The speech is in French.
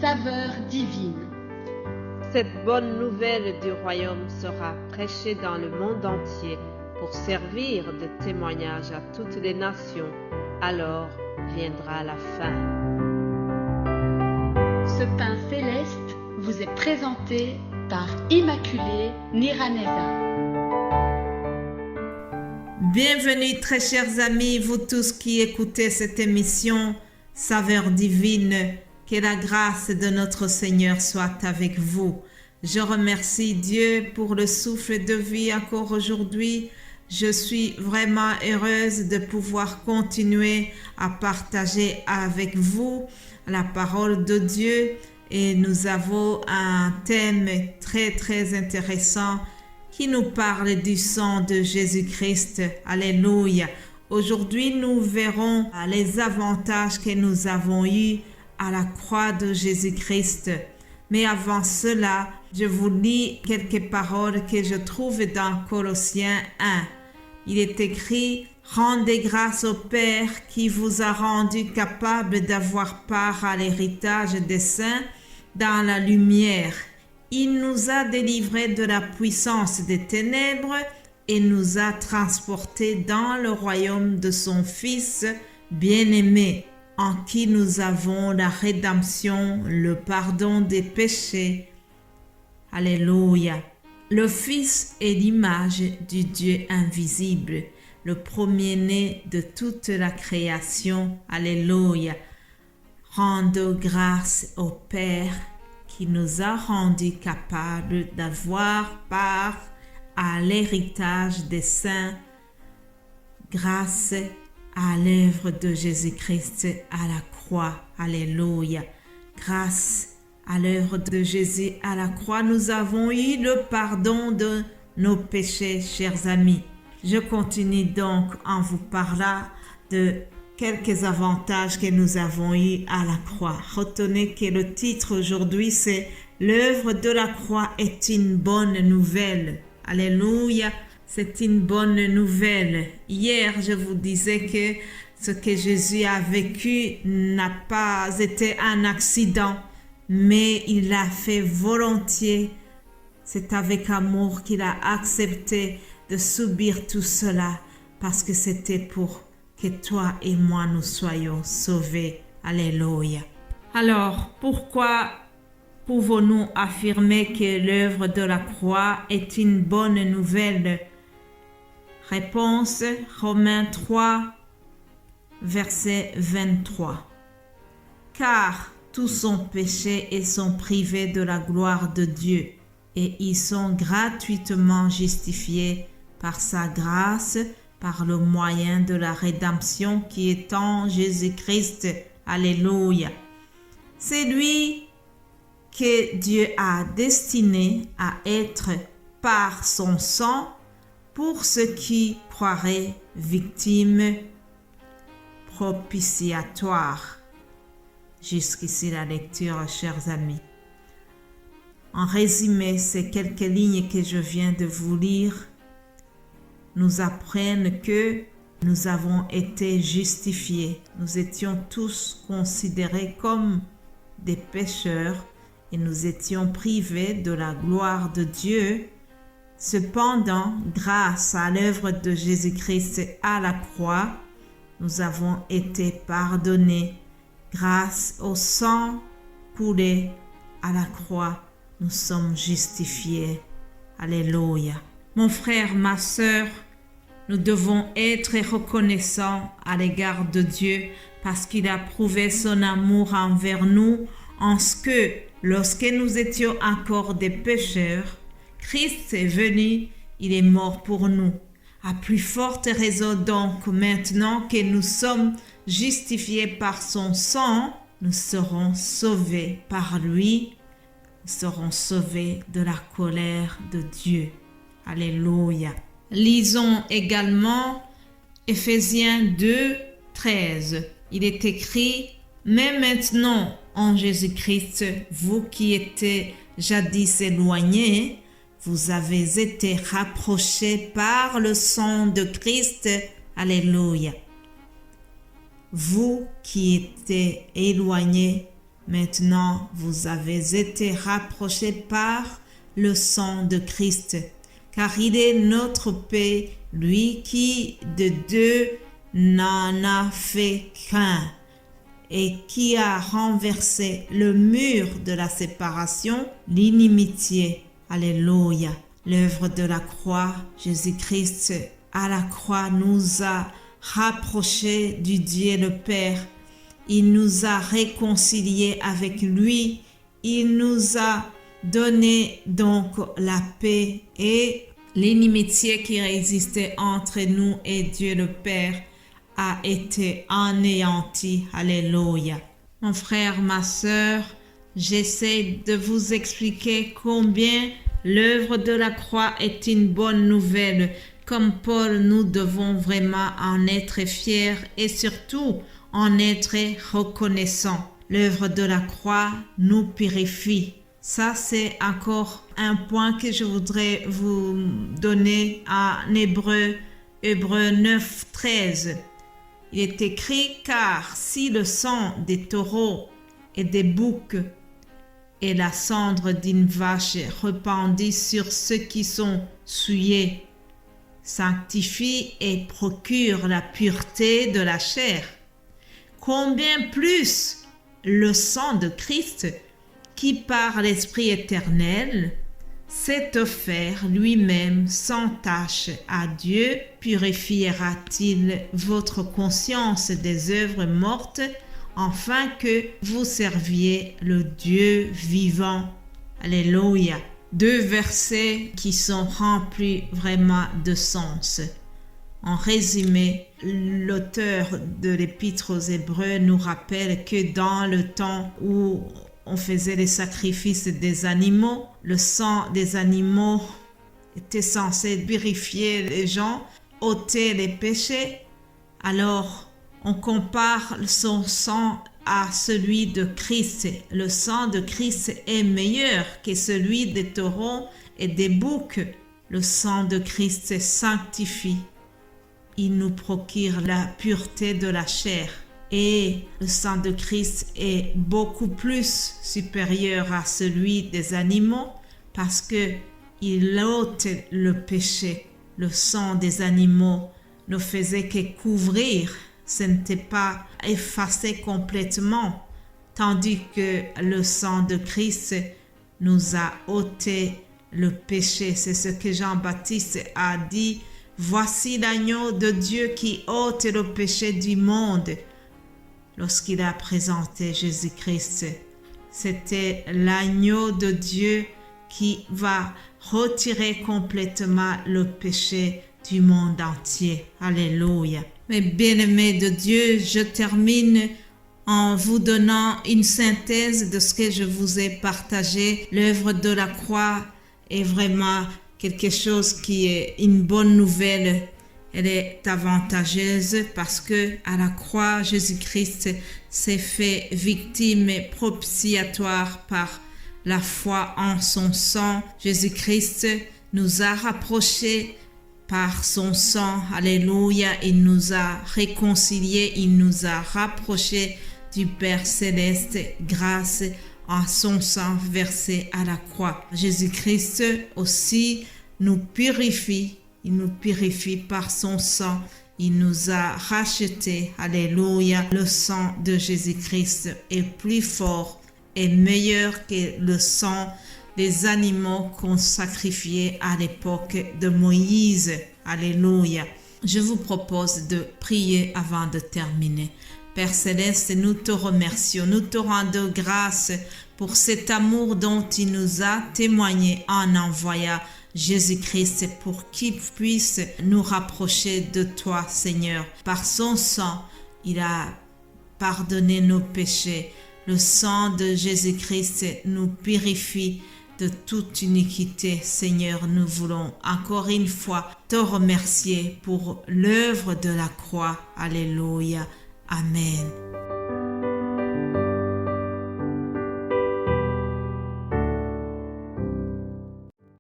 saveur divine. Cette bonne nouvelle du royaume sera prêchée dans le monde entier pour servir de témoignage à toutes les nations. Alors viendra la fin. Ce pain céleste vous est présenté par Immaculée Niraneza. Bienvenue très chers amis, vous tous qui écoutez cette émission Saveur divine, que la grâce de notre Seigneur soit avec vous. Je remercie Dieu pour le souffle de vie encore aujourd'hui. Je suis vraiment heureuse de pouvoir continuer à partager avec vous la parole de Dieu et nous avons un thème très intéressant qui nous parle du sang de Jésus-Christ. Alléluia. Aujourd'hui, nous verrons les avantages que nous avons eus à la croix de Jésus-Christ. Mais avant cela, je vous lis quelques paroles que je trouve dans Colossiens 1. Il est écrit « Rendez grâce au Père qui vous a rendu capable d'avoir part à l'héritage des saints dans la lumière. Il nous a délivrés de la puissance des ténèbres et nous a transportés dans le royaume de son Fils bien-aimé, en qui nous avons la rédemption, le pardon des péchés. » Alléluia. Le Fils est l'image du Dieu invisible, le premier-né de toute la création. Alléluia. Rendons grâce au Père qui nous a rendus capables d'avoir part à l'héritage des saints grâce à l'œuvre de Jésus-Christ à la croix. Alléluia. Grâce à l'œuvre de Jésus à la croix, nous avons eu le pardon de nos péchés, chers amis. Je continue donc en vous parlant de quelques avantages que nous avons eus à la croix. Retenez que le titre aujourd'hui, c'est « L'œuvre de la croix est une bonne nouvelle ». Alléluia, c'est une bonne nouvelle. Hier, je vous disais que ce que Jésus a vécu n'a pas été un accident, mais il l'a fait volontiers. C'est avec amour qu'il a accepté de subir tout cela parce que c'était pour que toi et moi nous soyons sauvés. Alléluia. Alors, pourquoi pouvons-nous affirmer que l'œuvre de la croix est une bonne nouvelle? Réponse, Romains 3, verset 23. Car tous sont péchés et sont privés de la gloire de Dieu, et ils sont gratuitement justifiés par sa grâce, par le moyen de la rédemption qui est en Jésus-Christ. Alléluia. C'est lui que Dieu a destiné à être par son sang pour ceux qui croiraient victimes propitiatoires. Jusqu'ici la lecture, chers amis. En résumé, ces quelques lignes que je viens de vous lire nous apprennent que nous avons été justifiés. Nous étions tous considérés comme des pécheurs et nous étions privés de la gloire de Dieu. Cependant, grâce à l'œuvre de Jésus-Christ à la croix, nous avons été pardonnés. Grâce au sang coulé à la croix, nous sommes justifiés. Alléluia. Mon frère, ma sœur, nous devons être reconnaissants à l'égard de Dieu parce qu'il a prouvé son amour envers nous en ce que, lorsque nous étions encore des pécheurs, Christ est venu, il est mort pour nous. À plus forte raison donc, maintenant que nous sommes justifiés par son sang, nous serons sauvés par lui, nous serons sauvés de la colère de Dieu. Alléluia. Lisons également Éphésiens 2, 13. Il est écrit « Mais maintenant, en Jésus-Christ, vous qui étiez jadis éloignés, vous avez été rapprochés par le sang de Christ. » Alléluia. Vous qui étiez éloignés Maintenant, vous avez été rapprochés par le sang de Christ, car il est notre paix, lui qui de deux n'en a fait qu'un, et qui a renversé le mur de la séparation, l'inimitié. Alléluia. L'œuvre de la croix, Jésus-Christ à la croix nous a rapprochés du Dieu le Père. Il nous a réconciliés avec lui. Il nous a donné donc la paix, et l'inimitié qui existait entre nous et Dieu le Père a été anéantie. Alléluia. Mon frère, ma sœur, j'essaie de vous expliquer combien l'œuvre de la croix est une bonne nouvelle. Comme Paul, nous devons vraiment en être fiers et surtout en être reconnaissants. L'œuvre de la croix nous purifie. Ça, c'est encore un point que je voudrais vous donner en Hébreux 9, 13. Il est écrit: car si le sang des taureaux et des boucs et la cendre d'une vache répandue sur ceux qui sont souillés sanctifie et procure la pureté de la chair, combien plus le sang de Christ, qui par l'Esprit éternel s'est offert lui-même sans tache à Dieu, purifiera-t-il votre conscience des œuvres mortes, afin que vous serviez le Dieu vivant. Alléluia. Deux versets qui sont remplis vraiment de sens. En résumé, l'auteur de l'Épître aux Hébreux nous rappelle que dans le temps où on faisait les sacrifices des animaux, le sang des animaux était censé purifier les gens, ôter les péchés. Alors, on compare son sang à celui de Christ. Le sang de Christ est meilleur que celui des taureaux et des boucs. Le sang de Christ sanctifie. Il nous procure la pureté de la chair. Et le sang de Christ est beaucoup plus supérieur à celui des animaux parce que il ôte le péché. Le sang des animaux ne faisait que couvrir. Ce n'était pas effacé complètement, tandis que le sang de Christ nous a ôté le péché. C'est ce que Jean-Baptiste a dit: voici l'agneau de Dieu qui ôte le péché du monde. Lorsqu'il a présenté Jésus-Christ, c'était l'agneau de Dieu qui va retirer complètement le péché du monde entier. Alléluia. Mes bien-aimés de Dieu, je termine en vous donnant une synthèse de ce que je vous ai partagé. L'œuvre de la croix est vraiment quelque chose qui est une bonne nouvelle. Elle est avantageuse parce que à la croix, Jésus-Christ s'est fait victime et propitiatoire par la foi en son sang. Jésus-Christ nous a rapprochés par son sang. Alléluia. Il nous a réconciliés, il nous a rapprochés du Père Céleste grâce à son sang versé à la croix. Jésus-Christ aussi nous purifie. Il nous purifie par son sang. Il nous a rachetés. Alléluia. Le sang de Jésus-Christ est plus fort et meilleur que le sang des animaux qu'on sacrifiait à l'époque de Moïse. Alléluia. Je vous propose de prier avant de terminer. Père Céleste, nous te remercions, nous te rendons grâce pour cet amour dont tu nous as témoigné en envoyant Jésus-Christ pour qu'il puisse nous rapprocher de toi, Seigneur. Par son sang, il a pardonné nos péchés. Le sang de Jésus-Christ nous purifie de toute iniquité. Seigneur, nous voulons encore une fois te remercier pour l'œuvre de la croix. Alléluia. Amen.